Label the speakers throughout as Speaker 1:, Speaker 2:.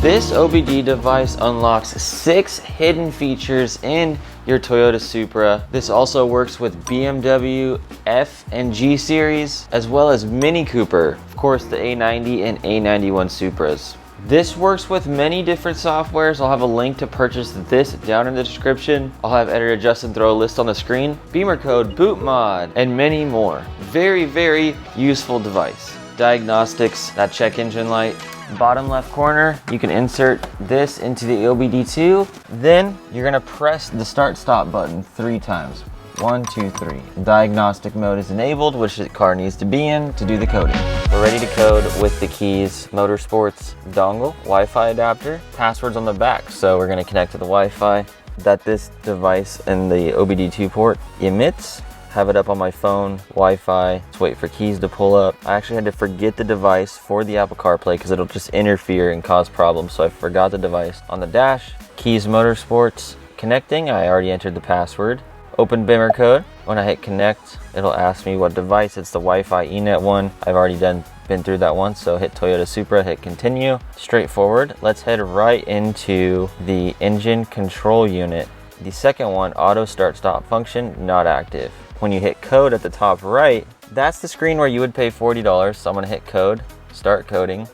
Speaker 1: This OBD device unlocks 6 hidden features in your Toyota Supra. This also works with BMW F and G series, as well as Mini Cooper, of course the A90 and A91 Supras. This works with many different softwares. I'll have a link to purchase this down in the description. I'll have Editor Justin throw a list on the screen. Bimmercode, boot mod, and many more. Very, very useful device. Diagnostics, that check engine light. Bottom left corner, you can insert this into the OBD2. Then you're gonna press the start stop button 3 times. 1, 2, 3. Diagnostic mode is enabled, which the car needs to be in to do the coding. We're ready to code with the Kies Motorsports dongle, Wi-Fi adapter. Password's on the back, so we're gonna connect to the Wi-Fi that this device and the OBD2 port emits. Have it up on my phone, Wi-Fi. Let's wait for Kies to pull up. I actually had to forget the device for the Apple CarPlay because it'll just interfere and cause problems, so I forgot the device. On the dash, Kies Motorsports connecting. I already entered the password. Open Bimmercode. When I hit connect, it'll ask me what device. It's the Wi-Fi eNet one. I've already been through that one, so hit Toyota Supra, hit continue. Straightforward. Let's head right into the engine control unit. The second one, auto start stop function, not active. When you hit code at the top right, that's the screen where you would pay $40. So I'm gonna hit code, start coding,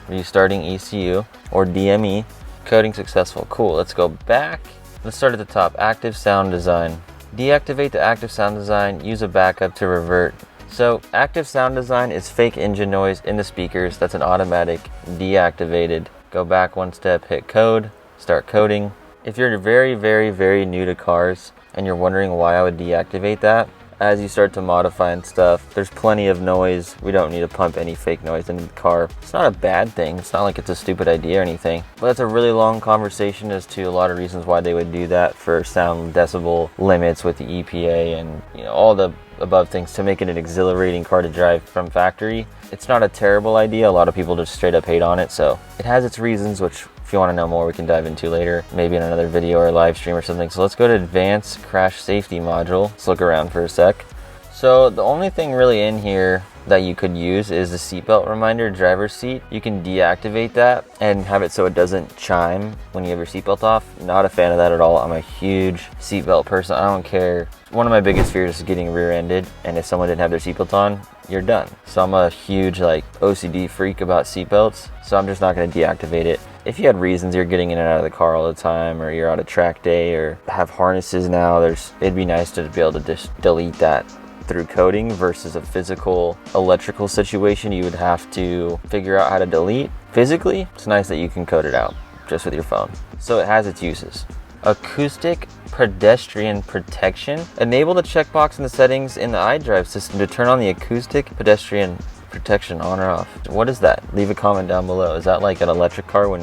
Speaker 1: restarting ECU or DME. Coding successful, cool. Let's go back. Let's start at the top, active sound design. Deactivate the active sound design, use a backup to revert. So active sound design is fake engine noise in the speakers. That's an automatic deactivated. Go back one step, hit code, start coding. If you're very, very, very new to cars and you're wondering why I would deactivate that, as you start to modify and stuff, there's plenty of noise. We don't need to pump any fake noise into the car. It's not a bad thing. It's not like it's a stupid idea or anything. But that's a really long conversation as to a lot of reasons why they would do that for sound decibel limits with the EPA and all the above things to make it an exhilarating car to drive from factory. It's not a terrible idea. A lot of people just straight up hate on it. So it has its reasons, which if you want to know more, we can dive into later, maybe in another video or live stream or something. So let's go to advanced crash safety module. Let's look around for a sec. So the only thing really in here that you could use is the seatbelt reminder, driver's seat. You can deactivate that and have it so it doesn't chime when you have your seatbelt off. Not a fan of that at all. I'm a huge seatbelt person. I don't care. One of my biggest fears is getting rear-ended, and if someone didn't have their seatbelt on, you're done. So I'm a huge OCD freak about seatbelts, so I'm just not gonna deactivate it. If you had reasons you're getting in and out of the car all the time, or you're on a track day, or have harnesses now, it'd be nice to be able to just delete that through coding versus a physical electrical situation you would have to figure out how to delete. Physically, it's nice that you can code it out just with your phone. So it has its uses. Acoustic pedestrian protection. Enable the checkbox in the settings in the iDrive system to turn on the acoustic pedestrian protection on or off. What is that? Leave a comment down below. Is that like an electric car when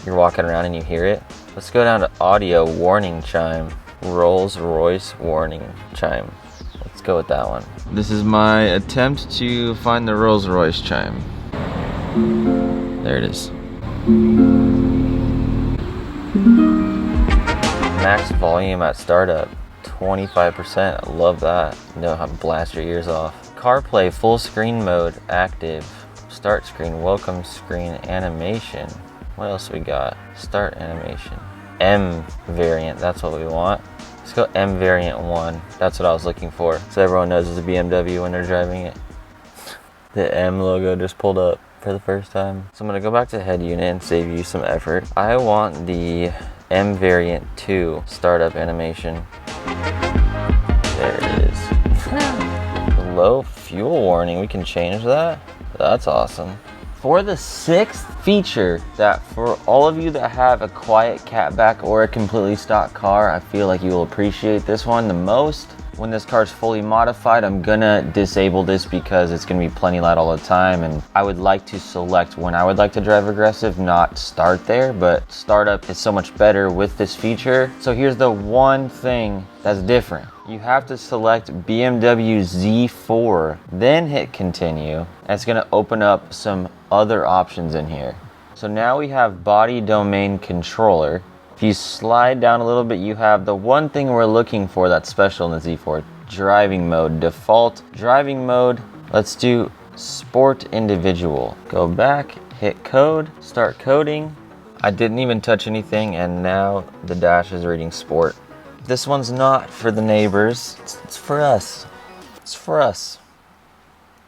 Speaker 1: you're walking around and you hear it? Let's go down to audio warning chime. Rolls-Royce warning chime. Let's go with that one. This is my attempt to find the Rolls-Royce chime. There it is. Max volume at startup, 25%. I love that. You know how to blast your ears off. CarPlay full screen mode active. Start screen, welcome screen, animation. What else we got? Start animation. M variant, that's what we want. Let's go M variant 1. That's what I was looking for. So everyone knows it's a BMW when they're driving it. The M logo just pulled up for the first time. So I'm gonna go back to head unit and save you some effort. I want the M variant 2 startup animation. There it is. Low fuel warning, we can change that. That's awesome. For the 6th feature that for all of you that have a quiet catback or a completely stock car, I feel like you will appreciate this one the most. When this car is fully modified, I'm gonna disable this because it's gonna be plenty loud all the time, and I would like to select when I would like to drive aggressive, not start there, but startup is so much better with this feature. So here's the one thing that's different. You have to select BMW Z4, then hit continue, and it's gonna open up some other options in here. So now we have body domain controller. If you slide down a little bit, you have the one thing we're looking for that's special in the Z4, driving mode, default driving mode. Let's do sport individual. Go back, hit code, start coding. I didn't even touch anything, and now the dash is reading sport. This one's not for the neighbors. It's for us. It's for us.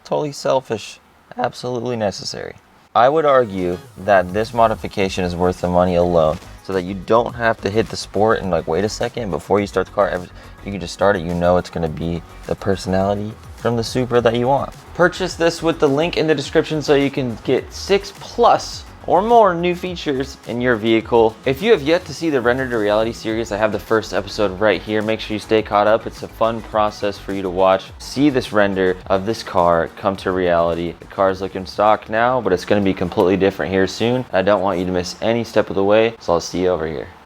Speaker 1: Totally selfish. Absolutely necessary. I would argue that this modification is worth the money alone, so that you don't have to hit the sport and like wait a second before you start the car. You can just start it. You know it's going to be the personality from the Supra that you want. Purchase this with the link in the description so you can get 6+ or more new features in your vehicle. If you have yet to see the Render2Reality series, I have the first episode right here. Make sure you stay caught up. It's a fun process for you to watch. See this render of this car come to reality. The car is looking stock now, but it's going to be completely different here soon. I don't want you to miss any step of the way, so I'll see you over here.